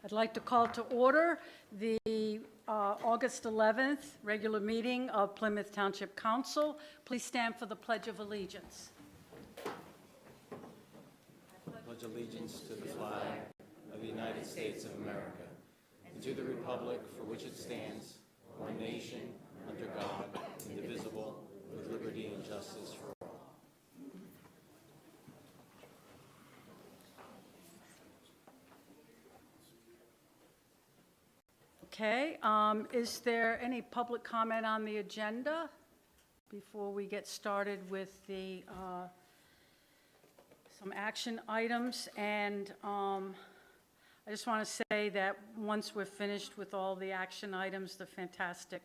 I'd like to call to order the August 11th regular meeting of Plymouth Township Council. Please stand for the Pledge of Allegiance. I pledge allegiance to the flag of the United States of America and to the republic for which it stands, one nation, under God, indivisible, with liberty and justice for all. Okay, is there any public comment on the agenda before we get started with the some action items? And I just want to say that once we're finished with all the action items, the fantastic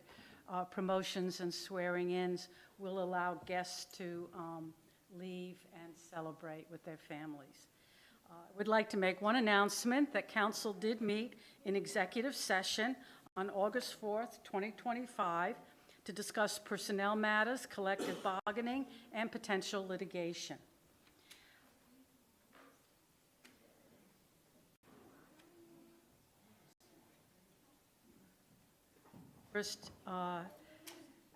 promotions and swearing-ins will allow guests to leave and celebrate with their families. I would like to make one announcement that Council did meet in executive session on August 4th, 2025, to discuss personnel matters, collective bargaining, and potential litigation. First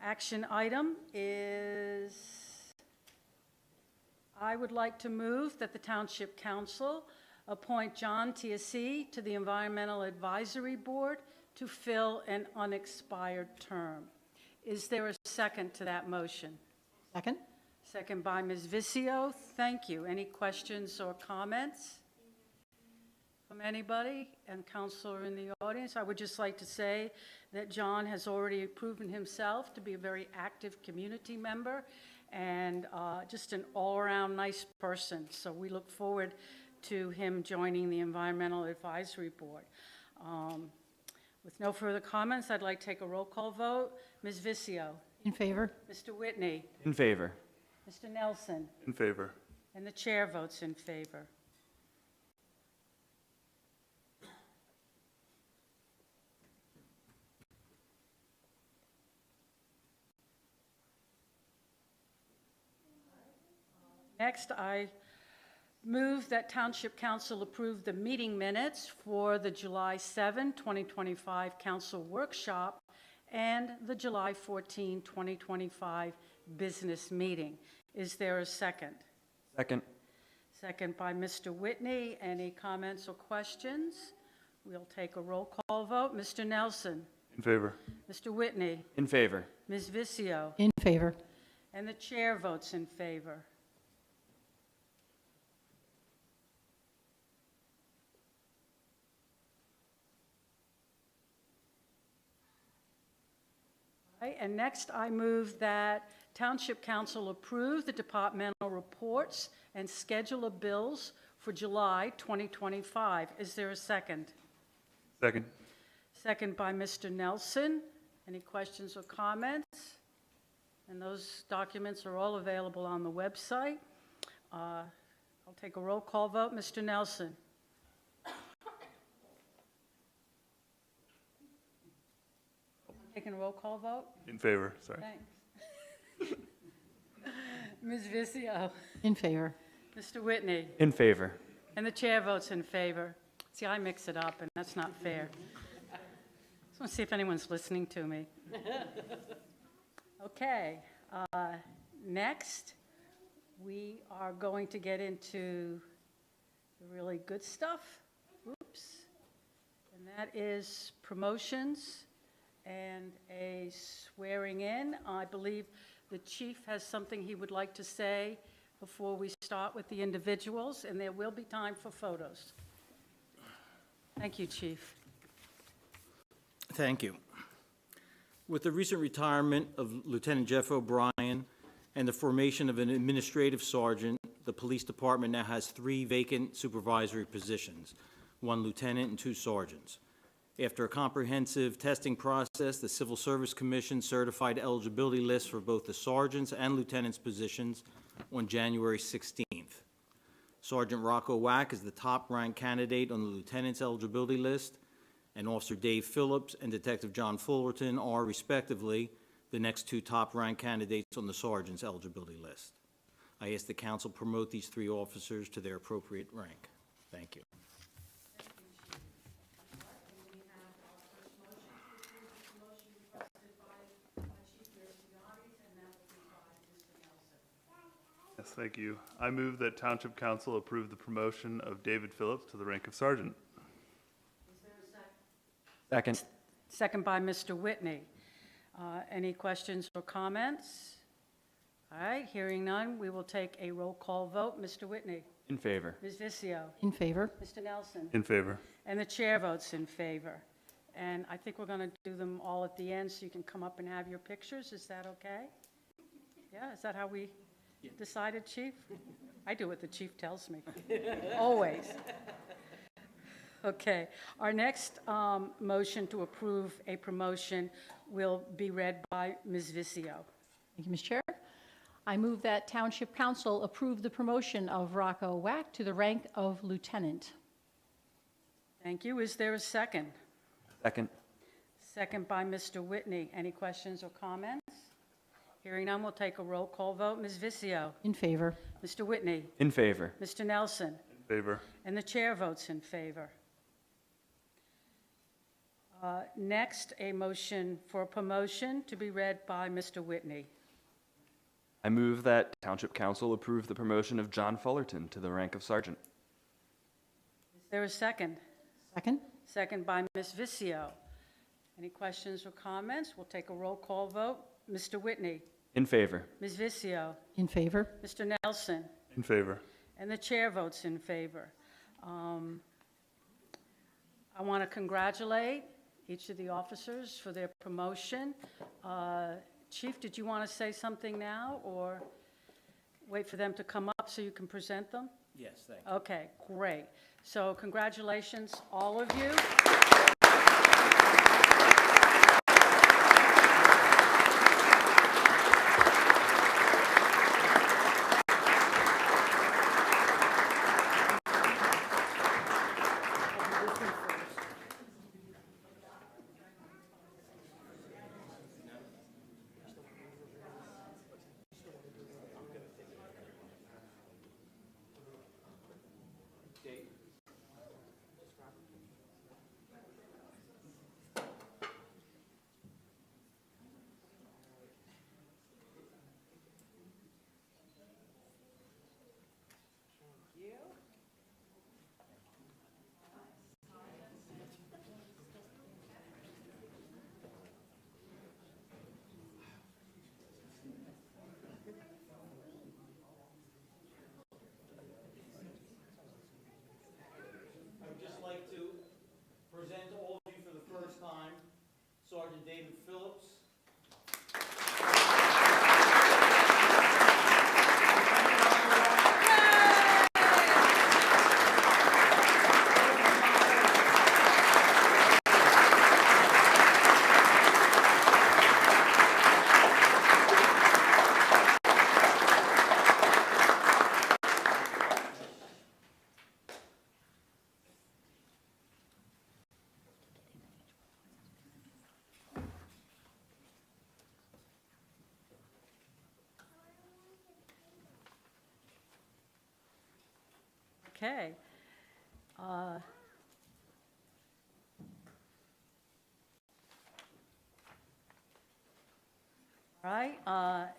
action item is I would like to move that the Township Council appoint John Tiasi to the Environmental Advisory Board to fill an unexpired term. Is there a second to that motion? Second. Second by Ms. Visio. Thank you. Any questions or comments from anybody and counselor in the audience? I would just like to say that John has already proven himself to be a very active community member and just an all-around nice person. So we look forward to him joining the Environmental Advisory Board. With no further comments, I'd like to take a roll call vote. Ms. Visio. In favor. Mr. Whitney. In favor. Mr. Nelson. In favor. And the chair votes in favor. Next, I move that Township Council approve the meeting minutes for the July 7, 2025 Council Workshop and the July 14, 2025 Business Meeting. Is there a second? Second. Second by Mr. Whitney. Any comments or questions? We'll take a roll call vote. Mr. Nelson. In favor. Mr. Whitney. In favor. Ms. Visio. In favor. And the chair votes in favor. And next, I move that Township Council approve the departmental reports and schedule of bills for July 2025. Is there a second? Second. Second by Mr. Nelson. Any questions or comments? And those documents are all available on the website. I'll take a roll call vote. Mr. Nelson. Taking a roll call vote? In favor. Sorry. Thanks. Ms. Visio. In favor. Mr. Whitney. In favor. And the chair votes in favor. See, I mix it up, and that's not fair. Just want to see if anyone's listening to me. Okay. Next, we are going to get into the really good stuff. Oops. And that is promotions and a swearing in. I believe the chief has something he would like to say before we start with the individuals, and there will be time for photos. Thank you, Chief. Thank you. With the recent retirement of Lieutenant Jeff O'Brien and the formation of an administrative sergeant, the police department now has 3 vacant supervisory positions, 1 lieutenant and 2 sergeants. After a comprehensive testing process, the Civil Service Commission certified eligibility lists for both the sergeants and lieutenants' positions on January 16th. Sergeant Rocco Wack is the top-ranked candidate on the lieutenant's eligibility list, and Officer Dave Phillips and Detective John Fullerton are, respectively, the next 2 top-ranked candidates on the sergeant's eligibility list. I ask the council promote these 3 officers to their appropriate rank. Thank you. thank you. I move that Township Council approve the promotion of David Phillips to the rank of sergeant. Second. Second by Mr. Whitney. Any questions or comments? All right, hearing none, we will take a roll call vote. Mr. Whitney? In favor. Ms. Vizio? In favor. Mr. Nelson? In favor. And the chair votes in favor. And I think we're going to do them all at the end, so you can come up and have your pictures. Is that okay? Yeah, is that how we decided, Chief? I do what the chief tells me, always. Okay, our next motion to approve a promotion will be read by Ms. Vizio. Thank you, Ms. Chair. I move that Township Council approve the promotion of Rocco Wack to the rank of lieutenant. Thank you. Is there a second? Second. Second by Mr. Whitney. Any questions or comments? Hearing none, we'll take a roll call vote. Ms. Vizio? In favor. Mr. Whitney? In favor. Mr. Nelson? In favor. And the chair votes in favor. Next, a motion for promotion to be read by Mr. Whitney. I move that Township Council approve the promotion of John Fullerton to the rank of sergeant. Is there a second? Second. Second by Ms. Vizio. Any questions or comments? We'll take a roll call vote. Mr. Whitney? In favor. Ms. Vizio? In favor. Mr. Nelson? In favor. And the chair votes in favor. I want to congratulate each of the officers for their promotion. Chief, did you want to say something now, or wait for them to come up so you can present them? Yes, thank you. Okay, great. So congratulations, all of you. I would just like to present to all of you for the first time Sergeant David Phillips. Okay. All right,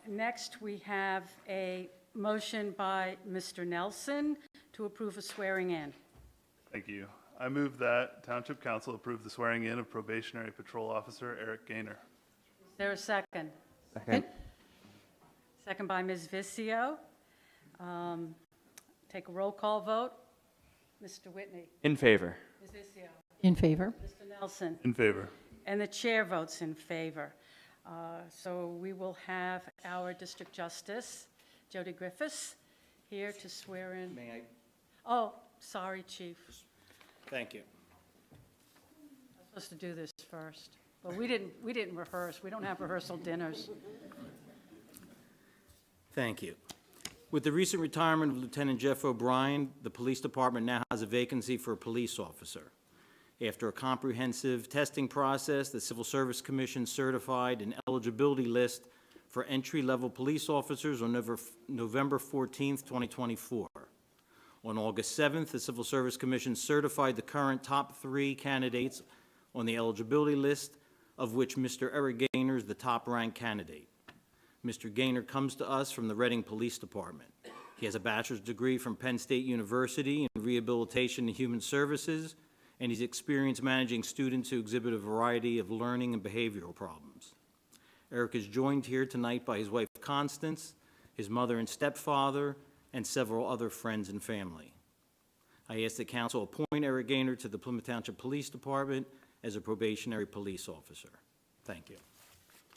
next we have a motion by Mr. Nelson to approve a swearing in. Thank you. I move that Township Council approve the swearing in of probationary patrol officer Eric Gaynor. Is there a second? Second. Second by Ms. Vizio. Take a roll call vote. Mr. Whitney? In favor. Ms. Vizio? In favor. Mr. Nelson? In favor. And the chair votes in favor. So we will have our District Justice, Jody Griffiths, here to swear in. May I? Oh, sorry, Chief. Thank you. I was supposed to do this first, but we didn't rehearse. We don't have rehearsal dinners. Thank you. With the recent retirement of Lieutenant Jeff O'Brien, the Police Department now has a vacancy for a police officer. After a comprehensive testing process, the Civil Service Commission certified an eligibility list for entry-level police officers on November 14th, 2024. On August 7th, the Civil Service Commission certified the current top 3 candidates on the eligibility list, of which Mr. Eric Gaynor is the top-ranked candidate. Mr. Gaynor comes to us from the Reading Police Department. He has a bachelor's degree from Penn State University in Rehabilitation and Human Services, and he's experienced managing students who exhibit a variety of learning and behavioral problems. Eric is joined here tonight by his wife Constance, his mother and stepfather, and several other friends and family. I ask that council appoint Eric Gaynor to the Plymouth Township Police Department as a probationary police officer. Thank you.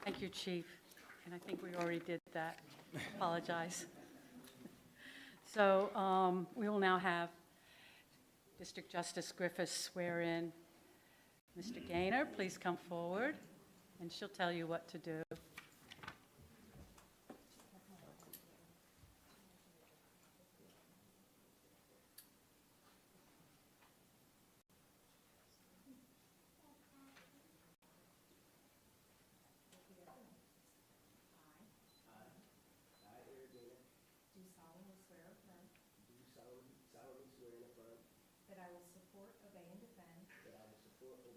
Thank you, Chief. And I think we already did that. Apologize. So we will now have District Justice Griffiths swear in. Mr. Gaynor, please come forward, and she'll tell you what to do. That I will support, obey, and defend. The Constitution of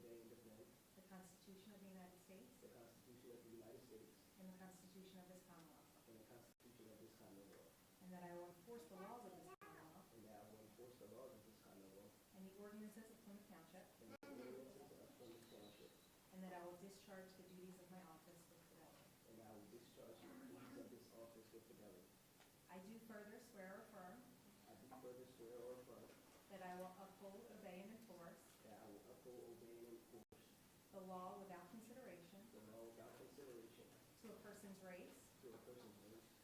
the United States. And the Constitution of this Commonwealth. And that I will enforce the laws of this Commonwealth. And the ordinances of Plymouth Township. And that I will discharge the duties of my office with fidelity. I do further swear or affirm. That I will uphold, obey, and enforce. The law without consideration. To a person's race.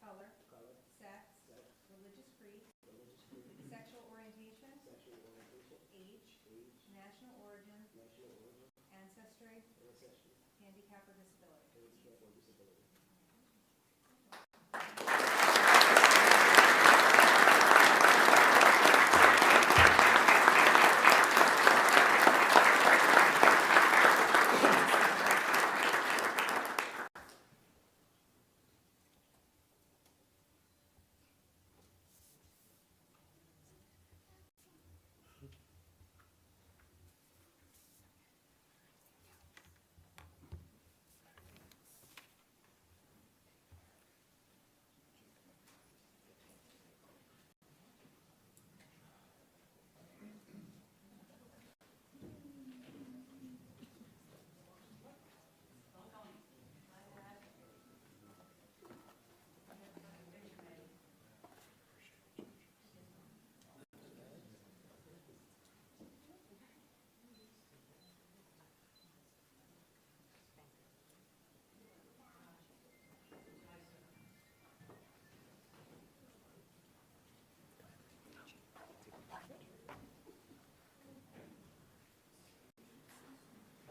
Color. Sex. Religious creed. Sexual orientation. Age. National origin. Ancestry. Handicap or disability.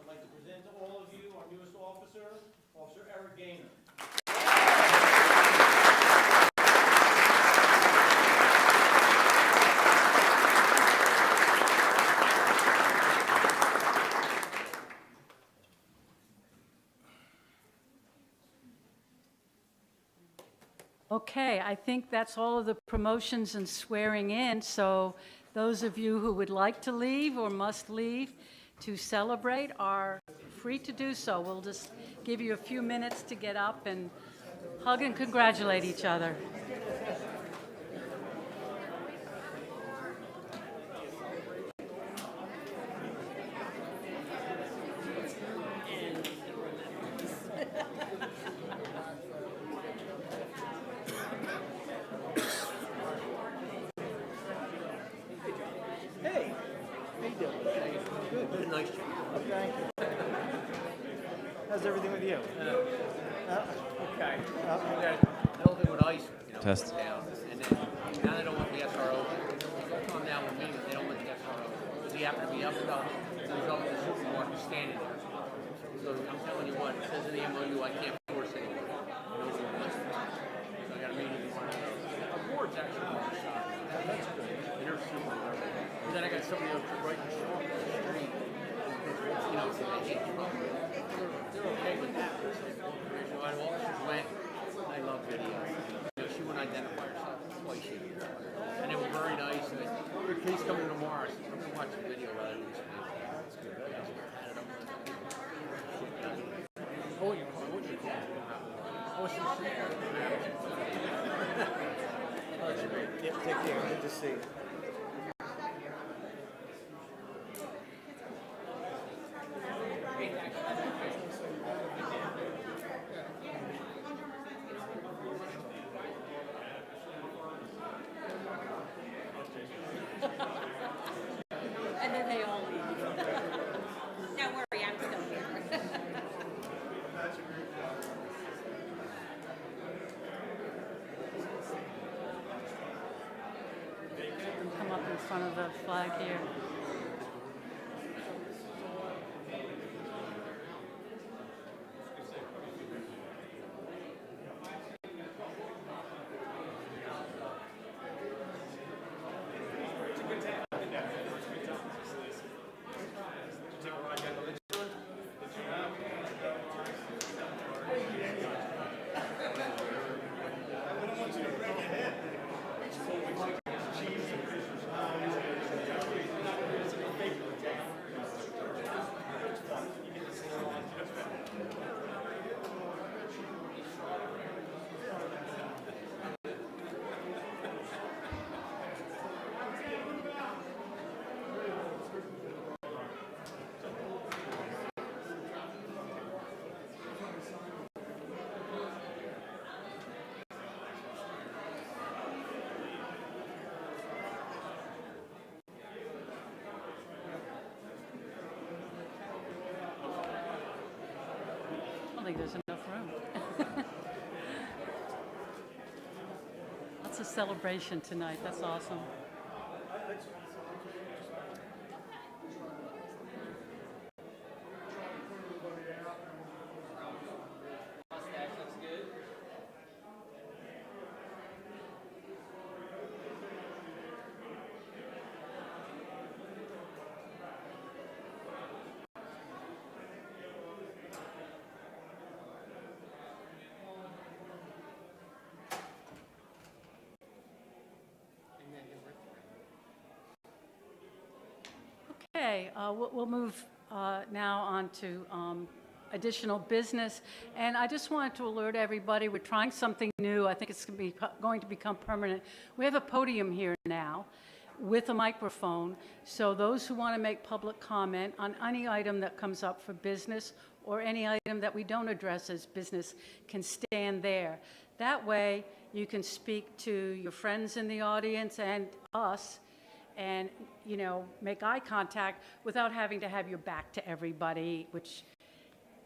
I'd like to present to all of you our newest officer, Officer Eric Gaynor. Okay, I think that's all of the promotions and swearing in, so those of you who would like to leave or must leave to celebrate are free to do so. We'll just give you a few minutes to get up and hug and congratulate each other. Nice job. Thank you. How's everything with you? Okay. They'll do with ice, Test. down, and then now they don't want the SRO. They'll come down with me, but they don't want the SRO because he happened to be up above. He was up at the supermarket standing there. So I'm telling you what, it says in the MOU I can't force anyone. So I got a meeting with one of those. Our board's actually on the side. That's good. They're super. And then I got somebody else right across the street. They hate trouble. They're okay with that. My officers went. I love video. She wouldn't identify herself. That's why she. And they were very nice. And your case coming tomorrow. I said, I'm going to watch the video rather than this video. That's good. Oh, your car. What's your car? Oh, it's your car. Yeah, Take care. Good to see you. And then they all leave. Don't worry, I'm still here. Come up in front of the flag here. I don't think there's enough room. Lots of celebration tonight. That's awesome. Okay, we'll move now on to additional business. And I just wanted to alert everybody, we're trying something new. I think it's going to become permanent. We have a podium here now with a microphone. So those who want to make public comment on any item that comes up for business or any item that we don't address as business can stand there. That way, you can speak to your friends in the audience and us, and, you know, make eye contact without having to have your back to everybody, which,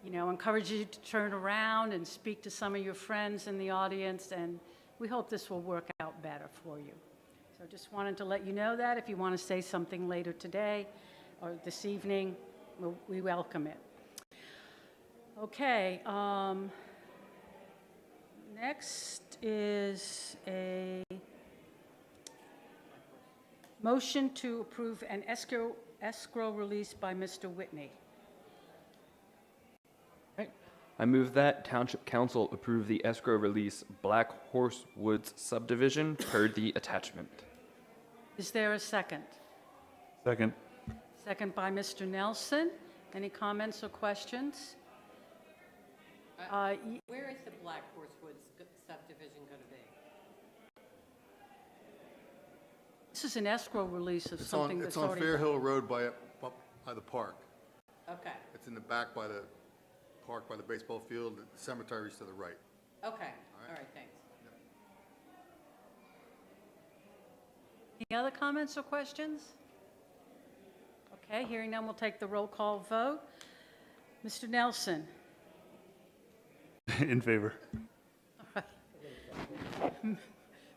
you know, encourages you to turn around and speak to some of your friends in the audience, and we hope this will work out better for you. So just wanted to let you know that. If you want to say something later today or this evening, we welcome it. Okay, next is a motion to approve an escrow release by Mr. Whitney. I move that Township Council approve the escrow release Black Horse Woods subdivision per the attachment. Is there a second? Second. Second by Mr. Nelson. Any comments or questions? Where is the Black Horse Woods subdivision going to be? This is an escrow release of It's something on, that's it's on already... Fair Hill Road by the park. Okay, It's in the back by the park, by the baseball field. The cemetery's to the right. okay, all right, thanks. Any other comments or questions? Okay, hearing none, we'll take the roll call vote. Mr. Nelson? In favor.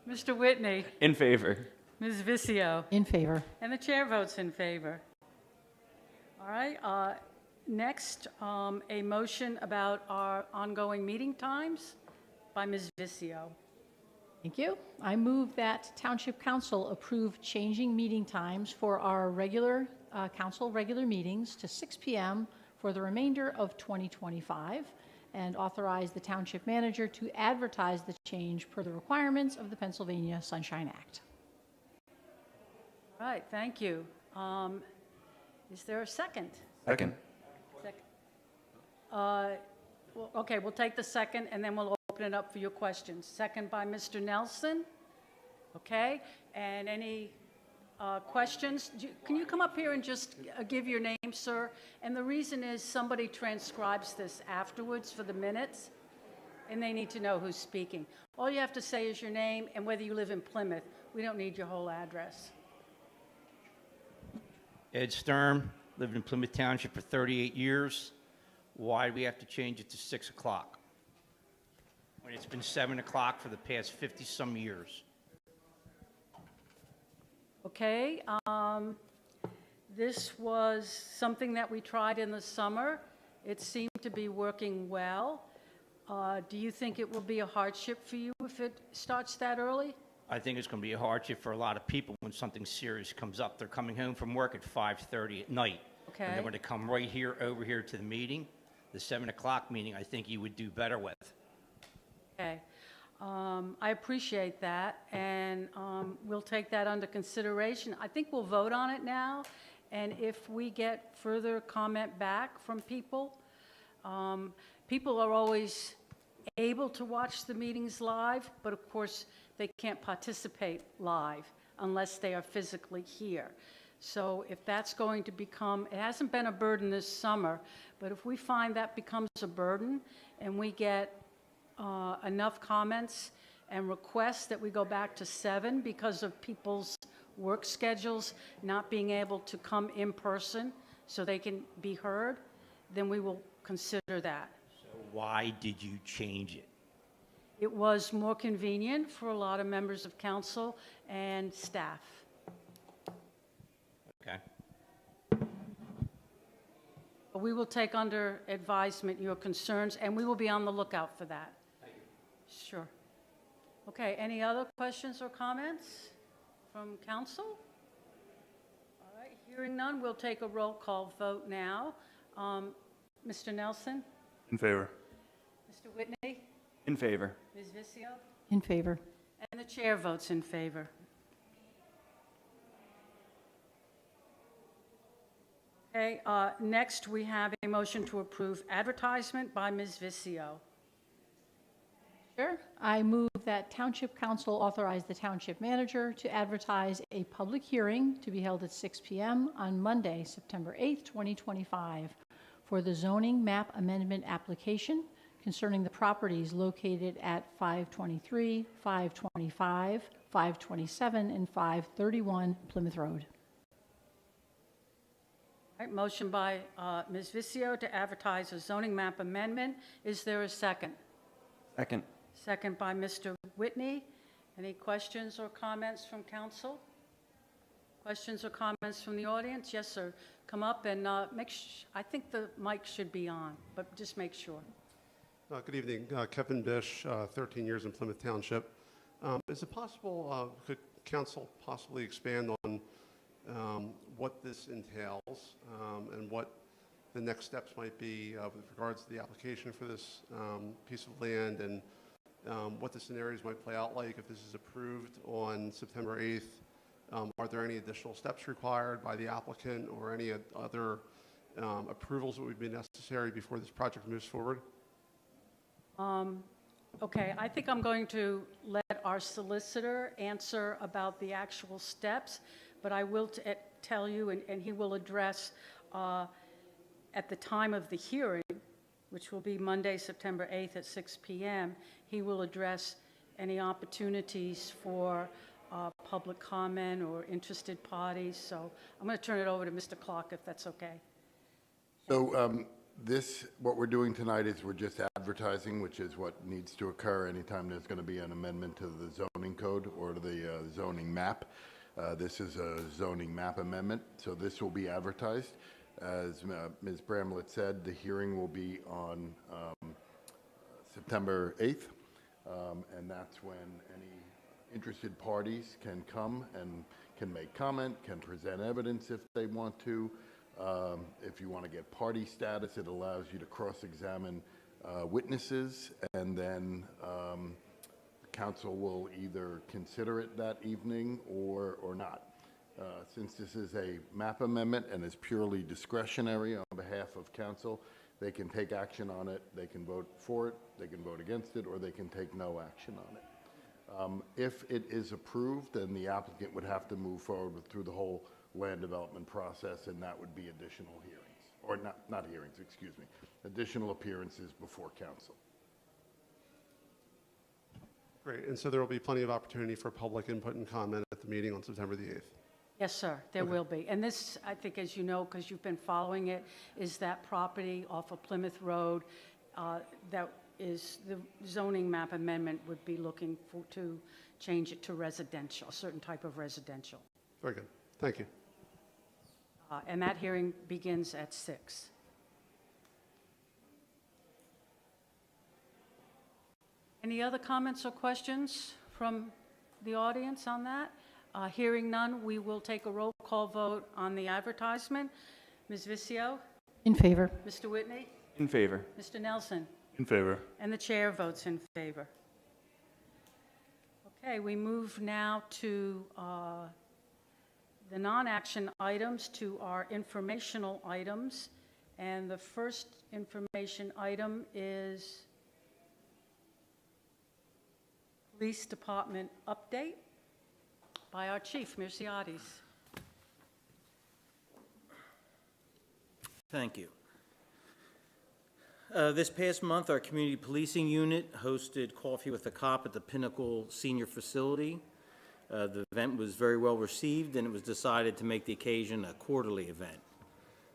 Mr. Whitney? In favor. Ms. Vizio? In favor. And the chair votes in favor. All right, next, a motion about our ongoing meeting times by Ms. Vizio. Thank you. I move that Township Council approve changing meeting times for our regular council regular meetings to 6 p.m. for the remainder of 2025, and authorize the township manager to advertise the change per the requirements of the Pennsylvania Sunshine Act. All right, thank you. Is there a second? Second. Second. Well, okay, we'll take the second, and then we'll open it up for your questions. Second by Mr. Nelson. Okay, And any questions? Can you come up here and just give your name, sir? And the reason is somebody transcribes this afterwards for the minutes, and they need to know who's speaking. All you have to say is your name and whether you live in Plymouth. We don't need your whole address. Ed Sturm, lived in Plymouth Township for 38 years. Why do we have to change it to 6 o'clock? When it's been 7 o'clock for the past 50-some years. Okay, this was something that we tried in the summer. It seemed to be working well. Do you think it will be a hardship for you if it starts that early? I think it's going to be a hardship for a lot of people when something serious comes up. They're coming home from work at 5:30 at night. Okay. And they're going to come right here, over here to the meeting. The 7 o'clock meeting, I think you would do better with. Okay. I appreciate that, and we'll take that under consideration. I think we'll vote on it now, and if we get further comment back from people, people are always able to watch the meetings live, but of course, they can't participate live unless they are physically here. So if that's going to become, it hasn't been a burden this summer, but if we find that becomes a burden and we get enough comments and requests that we go back to 7 because of people's work schedules not being able to come in person so they can be heard, then we will consider that. So why did you change it? It was more convenient for a lot of members of council and staff. Okay. We will take under advisement your concerns, and we will be on the lookout for that. Sure. Okay, any other questions or comments from council? All right, hearing none, we'll take a roll call vote now. Mr. Nelson? In favor. Mr. Whitney? In favor. Ms. Vizio? In favor. And the chair votes in favor. Okay, next we have a motion to approve advertisement by Ms. Vizio. Sure. I move that Township Council authorize the Township Manager to advertise a public hearing to be held at 6 p.m. on Monday, September 8th, 2025, for the zoning map amendment application concerning the properties located at 523, 525, 527, and 531 Plymouth Road. All right, motion by Ms. Vizio to advertise a zoning map amendment. Is there a second? Second. Second by Mr. Whitney. Any questions or comments from council? Questions or comments from the audience? Yes, sir. Come up and I think the mic should be on, but just make sure. Good evening. Kevin Bish, 13 years in Plymouth Township. Is it possible, could council possibly expand on what this entails and what the next steps might be with regards to the application for this piece of land, and what the scenarios might play out like if this is approved on September 8th? Are there any additional steps required by the applicant or any other approvals that would be necessary before this project moves forward? Okay, I think I'm going to let our solicitor answer about the actual steps, but I will tell you, and he will address at the time of the hearing, which will be Monday, September 8th at 6 p.m., he will address any opportunities for public comment or interested parties. So I'm going to turn it over to Mr. Clark, if that's okay. So what we're doing tonight is we're just advertising, which is what needs to occur anytime there's going to be an amendment to the zoning code or to the zoning map. This is a zoning map amendment, so this will be advertised. As Ms. Bramlett said, the hearing will be on September 8th, and that's when any interested parties can come and can make comment, can present evidence if they want to. If you want to get party status, it allows you to cross-examine witnesses, and then council will either consider it that evening or not. Since this is a map amendment and is purely discretionary on behalf of council, they can take action on it, they can vote for it, they can vote against it, or they can take no action on it. If it is approved, then the applicant would have to move forward through the whole land development process, and that would be additional hearings, or not hearings, excuse me, additional appearances before council. Great, and so there will be plenty of opportunity for public input and comment at the meeting on September the 8th. Yes, sir, there will be. And this, I think, as you know, because you've been following it, is that property off of Plymouth Road that is, the zoning map amendment would be looking for, to change it to residential, a certain type of residential. Very good, thank you. And that hearing begins at 6. Any other comments or questions from the audience on that? Hearing none, we will take a roll call vote on the advertisement. Ms. Vicio? In favor. Mr. Whitney? In favor. Mr. Nelson? In favor. And the chair votes in favor. Okay, we move now to the non-action items, to our informational items. And the first information item is Police Department update by our chief, Mircea. Thank you. This past month, our community policing unit hosted Coffee with a Cop at the Pinnacle Senior Facility. The event was very well received, and it was decided to make the occasion a quarterly event.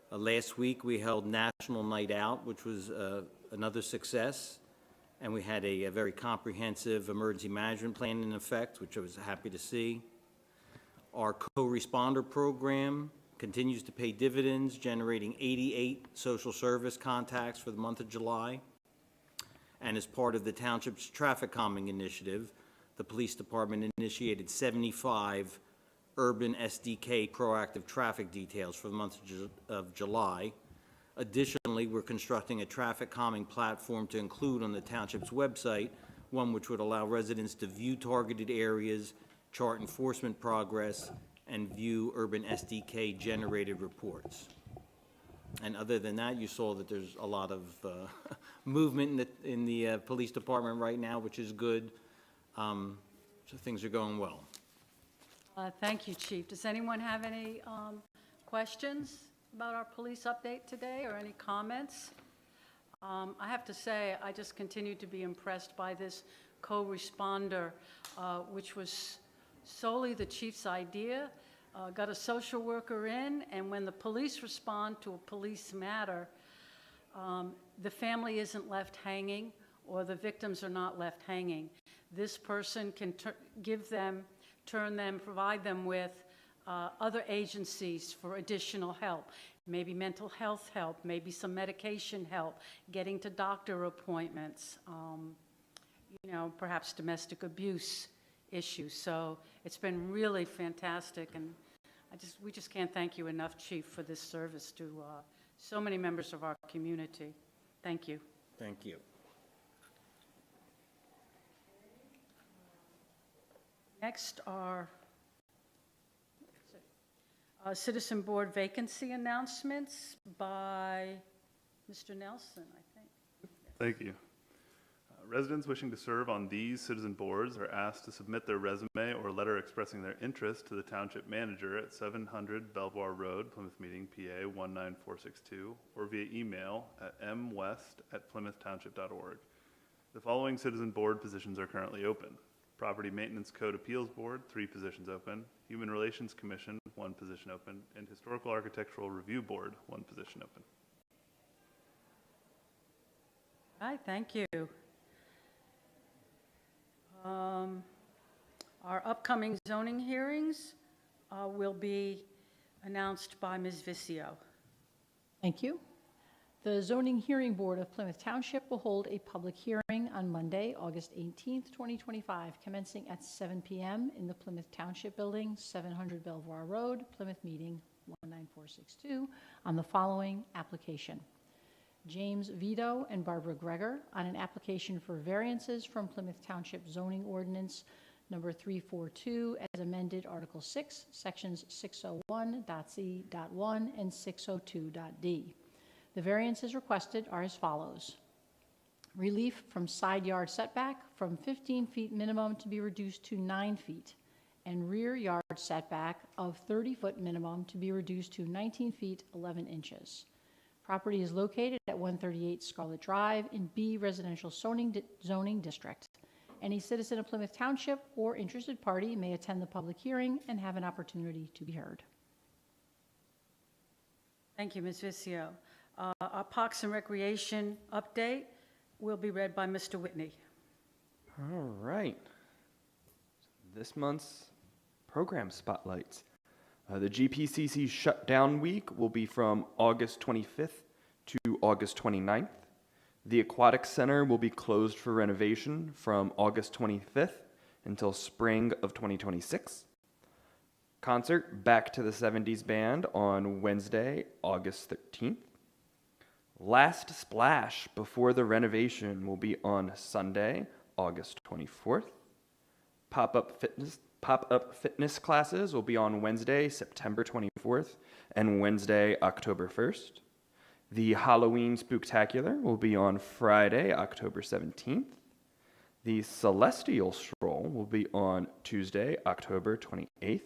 Last week, we held National Night Out, which was another success, and we had a very comprehensive emergency management plan in effect, which I was happy to see. Our co-responder program continues to pay dividends, generating 88 social service contacts for the month of July. And as part of the township's traffic calming initiative, the police department initiated 75 urban SDK proactive traffic details for the month of July. Additionally, we're constructing a traffic calming platform to include on the township's website, one which would allow residents to view targeted areas, chart enforcement progress, and view urban SDK generated reports. And other than that, you saw that there's a lot of movement in the police department right now, which is good. So things are going well. Thank you, Chief. Does anyone have any questions about our police update today, or any comments? I have to say, I just continue to be impressed by this co-responder, which was solely the chief's idea. Got a social worker in, and when the police respond to a police matter, the family isn't left hanging, or the victims are not left hanging. This person can provide them with other agencies for additional help, maybe mental health help, maybe some medication help, getting to doctor appointments, perhaps domestic abuse issues. So it's been really fantastic, and we just can't thank you enough, Chief, for this service to so many members of our community. Thank you. Thank you. Next are Citizen Board vacancy announcements by Mr. Nelson, I think. Thank you. Residents wishing to serve on these citizen boards are asked to submit their resume or letter expressing their interest to the township manager at 700 Belvoir Road, Plymouth Meeting, PA 19462, or via email at mwest@plymouthtownship.org. The following citizen board positions are currently open: Property Maintenance Code Appeals Board, 3 positions open; Human Relations Commission, 1 position open; and Historical Architectural Review Board, 1 position open. All right, thank you. Our upcoming zoning hearings will be announced by Ms. Vicio. Thank you. The Zoning Hearing Board of Plymouth Township will hold a public hearing on Monday, August 18th, 2025, commencing at 7 p.m. in the Plymouth Township Building, 700 Belvoir Road, Plymouth Meeting 19462, on the following application: James Vito and Barbara Greger on an application for variances from Plymouth Township Zoning Ordinance number 342 as amended Article 6, Sections 601.c.1 and 602.d. The variances requested are as follows. Relief from side yard setback from 15 feet minimum to be reduced to 9 feet, and rear yard setback of 30-foot minimum to be reduced to 19 feet 11 inches. Property is located at 138 Scarlet Drive in B Residential Zoning District. Any citizen of Plymouth Township or interested party may attend the public hearing and have an opportunity to be heard. Thank you, Ms. Vicio. Our Parks and Recreation update will be read by Mr. Whitney. All right. This month's program spotlights. The GPCC shutdown week will be from August 25th to August 29th. The Aquatic Center will be closed for renovation from August 25th until spring of 2026. Concert Back to the 70s Band on Wednesday, August 13th. Last Splash before the renovation will be on Sunday, August 24th. Pop-up fitness classes will be on Wednesday, September 24th, and Wednesday, October 1st. The Halloween Spooktacular will be on Friday, October 17th. The Celestial Stroll will be on Tuesday, October 28th.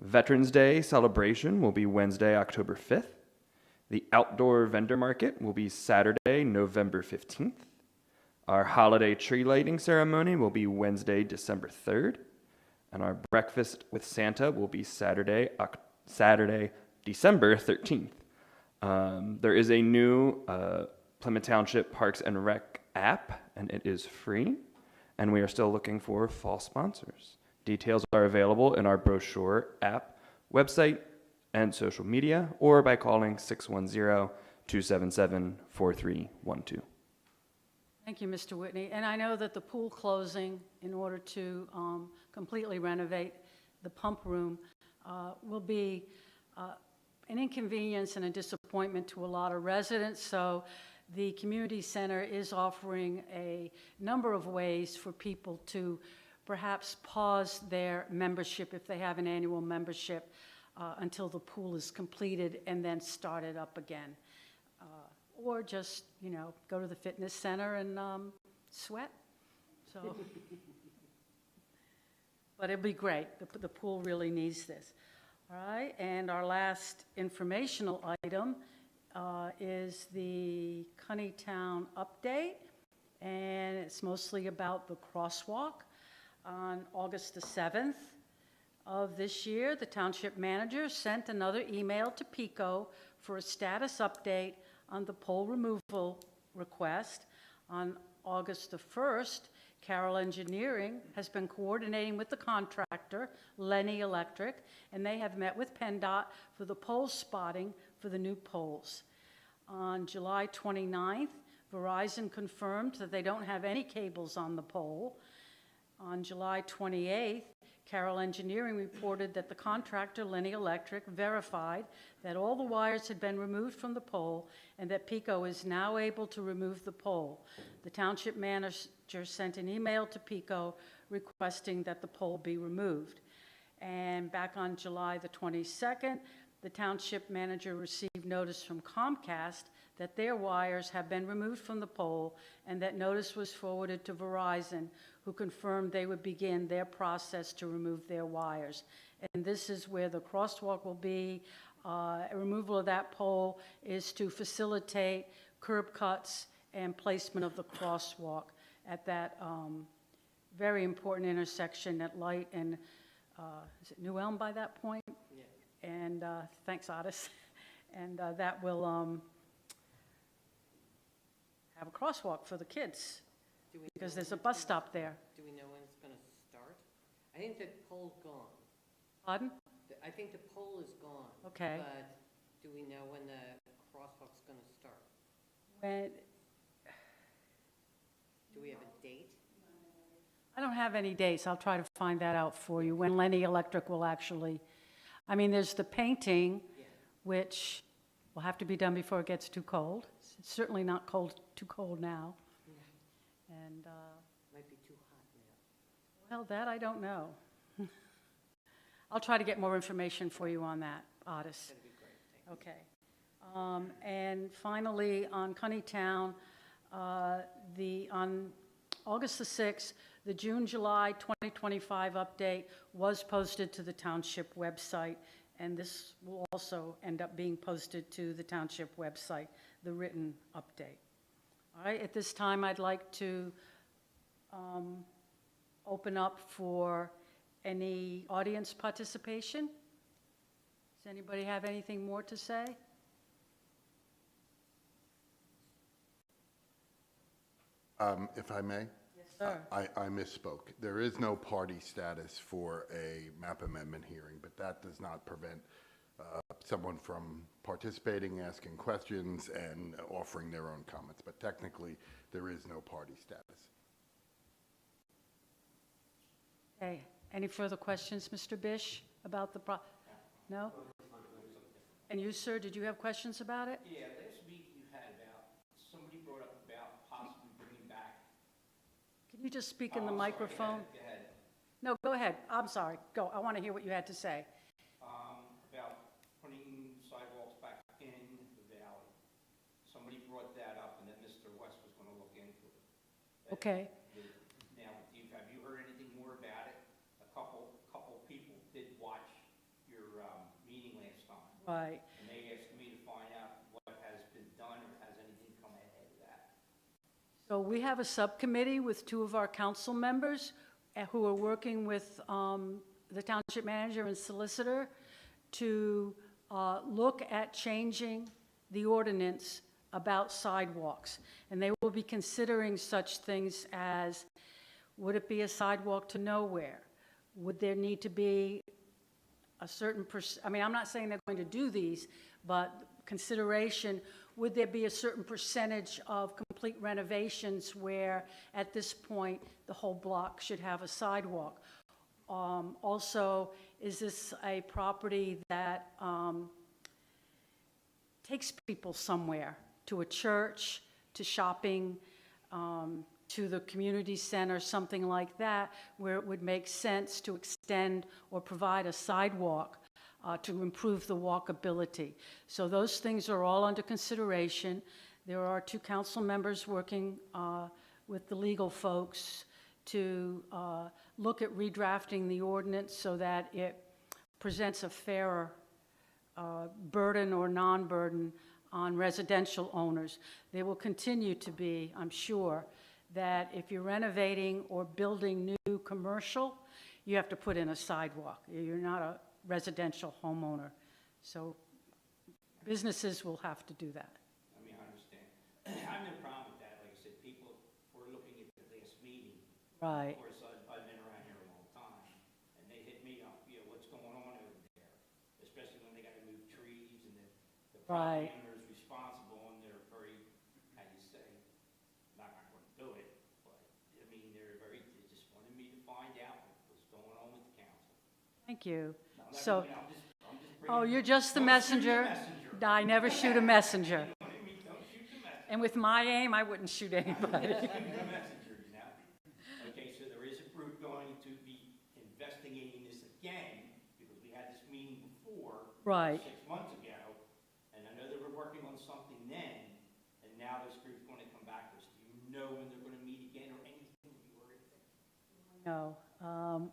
Veterans Day celebration will be Wednesday, October 5th. The Outdoor Vendor Market will be Saturday, November 15th. Our holiday tree lighting ceremony will be Wednesday, December 3rd. And our breakfast with Santa will be Saturday, December 13th. There is a new Plymouth Township Parks and Rec app, and it is free. And we are still looking for fall sponsors. Details are available in our brochure, app, website, and social media, or by calling 610-277-4312. Thank you, Mr. Whitney. And I know that the pool closing, in order to completely renovate the pump room, will be an inconvenience and a disappointment to a lot of residents. So the community center is offering a number of ways for people to perhaps pause their membership, if they have an annual membership, until the pool is completed and then start it up again. Or just, go to the fitness center and sweat. So, but it'll be great. The pool really needs this. All right, and our last informational item is the Cunnytown update, and it's mostly about the crosswalk. On August the 7th of this year, the township manager sent another email to PICO for a status update on the pole removal request. On August the 1st, Carroll Engineering has been coordinating with the contractor, Lenny Electric, and they have met with PennDOT for the pole spotting for the new poles. On July 29th, Verizon confirmed that they don't have any cables on the pole. On July 28th, Carroll Engineering reported that the contractor, Lenny Electric, verified that all the wires had been removed from the pole and that PICO is now able to remove the pole. The township manager sent an email to PICO requesting that the pole be removed. And back on July the 22nd, the township manager received notice from Comcast that their wires have been removed from the pole, and that notice was forwarded to Verizon, who confirmed they would begin their process to remove their wires. And this is where the crosswalk will be. Removal of that pole is to facilitate curb cuts and placement of the crosswalk at that very important intersection at Light and, is it New Elm by that point? Yeah. And thanks, Otis. And that will have a crosswalk for the kids, because there's a bus stop there. Do we know when it's going to start? I think the pole's gone. Pardon? I think the pole is gone. Okay. But do we know when the crosswalk's going to start? When, Do we have a date? I don't have any dates. I'll try to find that out for you, when Lenny Electric will actually, I mean, there's the painting, Yeah. which will have to be done before it gets too cold. It's certainly not too cold now. And, Might be too hot now. well, that I don't know. I'll try to get more information for you on that, Otis. That'd be great. Thank you. Okay. And finally, on Cunnytown, On August the 6th, the June-July 2025 update was posted to the township website, and this will also end up being posted to the township website, the written update. All right, at this time, I'd like to open up for any audience participation. Does anybody have anything more to say? If I may? Yes, sir. I misspoke. There is no party status for a map amendment hearing, but that does not prevent someone from participating, asking questions, and offering their own comments. But technically, there is no party status. Okay, any further questions, Mr. Bish, about the No? And you, sir, did you have questions about it? Yeah, last meeting you had somebody brought up about possibly bringing back. Can you just speak in the Oh, I'm sorry, microphone? Go ahead. No, go ahead. I'm sorry. Go. I want to hear what you had to say. About putting sidewalks back in the valley. Somebody brought that up, and that Mr. West was going to look into it. Okay. Now, have you heard anything more about it? A couple people did watch your meeting last time. Right. And they asked me to find out what has been done or has anything come ahead of that. So we have a subcommittee with two of our council members who are working with the township manager and solicitor to look at changing the ordinance about sidewalks. And they will be considering such things as, would it be a sidewalk to nowhere? Would there need to be a certain, I mean, I'm not saying they're going to do these, but consideration, would there be a certain percentage of complete renovations where at this point the whole block should have a sidewalk? Also, is this a property that takes people somewhere, to a church, to shopping, to the community center, something like that, where it would make sense to extend or provide a sidewalk to improve the walkability? So those things are all under consideration. There are two council members working with the legal folks to look at redrafting the ordinance so that it presents a fairer burden or non-burden on residential owners. There will continue to be, I'm sure, that if you're renovating or building new commercial, you have to put in a sidewalk. You're not a residential homeowner. So businesses will have to do that. I mean, I understand. I have no problem with that. Like I said, people were looking at the last meeting. Right. Of course, I've been around here a long time, and they hit me up, what's going on over there? Especially when they got to move trees, and the Right. property owner is responsible, and they're very, how do you say, not going to do it, but, I mean, they just wanted me to find out what's going on with the council. Thank you. I'm not- So, I'm just oh, bringing- you're just the Don't shoot messenger. messenger. I never shoot a messenger. Don't shoot the messenger. And with my aim, I wouldn't shoot anybody. Okay, so there is a group going to be investigating this again, because we had this meeting before. Right. 6 months ago, and I know they were working on something then, and now this group's going to come back to us. Do you know when they're going to meet again or anything? No.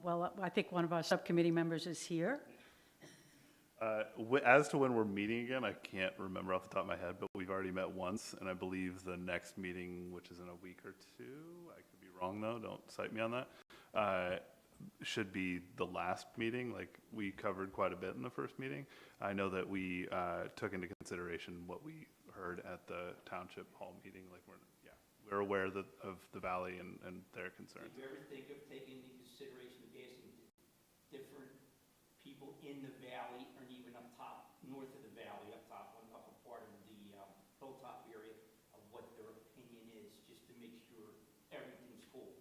Well, I think one of our subcommittee members is here. As to when we're meeting again, I can't remember off the top of my head, but we've already met once, and I believe the next meeting, which is in a week or two, I could be wrong though, don't cite me on that, should be the last meeting. Like, we covered quite a bit in the first meeting. I know that we took into consideration what we heard at the township hall meeting. Like, we're aware of the valley and their concerns. Did you ever think of taking into consideration of asking different people in the valley, or even up top, north of the valley, up top, on the upper part of the hilltop area, of what their opinion is, just to make sure everything's cool?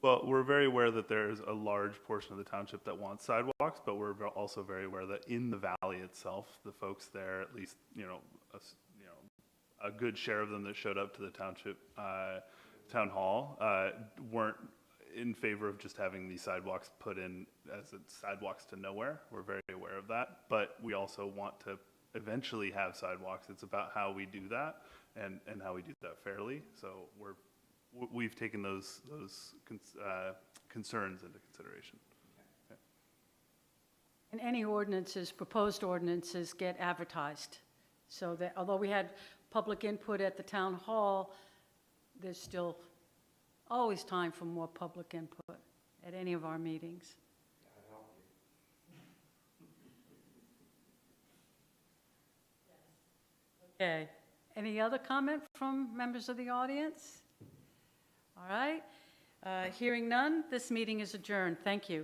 Well, we're very aware that there's a large portion of the township that wants sidewalks, but we're also very aware that in the valley itself, the folks there, at least, a good share of them that showed up to the township town hall weren't in favor of just having these sidewalks put in as sidewalks to nowhere. We're very aware of that, but we also want to eventually have sidewalks. It's about how we do that and how we do that fairly. So we've taken those concerns into consideration. And any ordinances, proposed ordinances, get advertised. So that, although we had public input at the town hall, there's still always time for more public input at any of our meetings. Okay. Any other comment from members of the audience? All right. Hearing none, this meeting is adjourned. Thank you.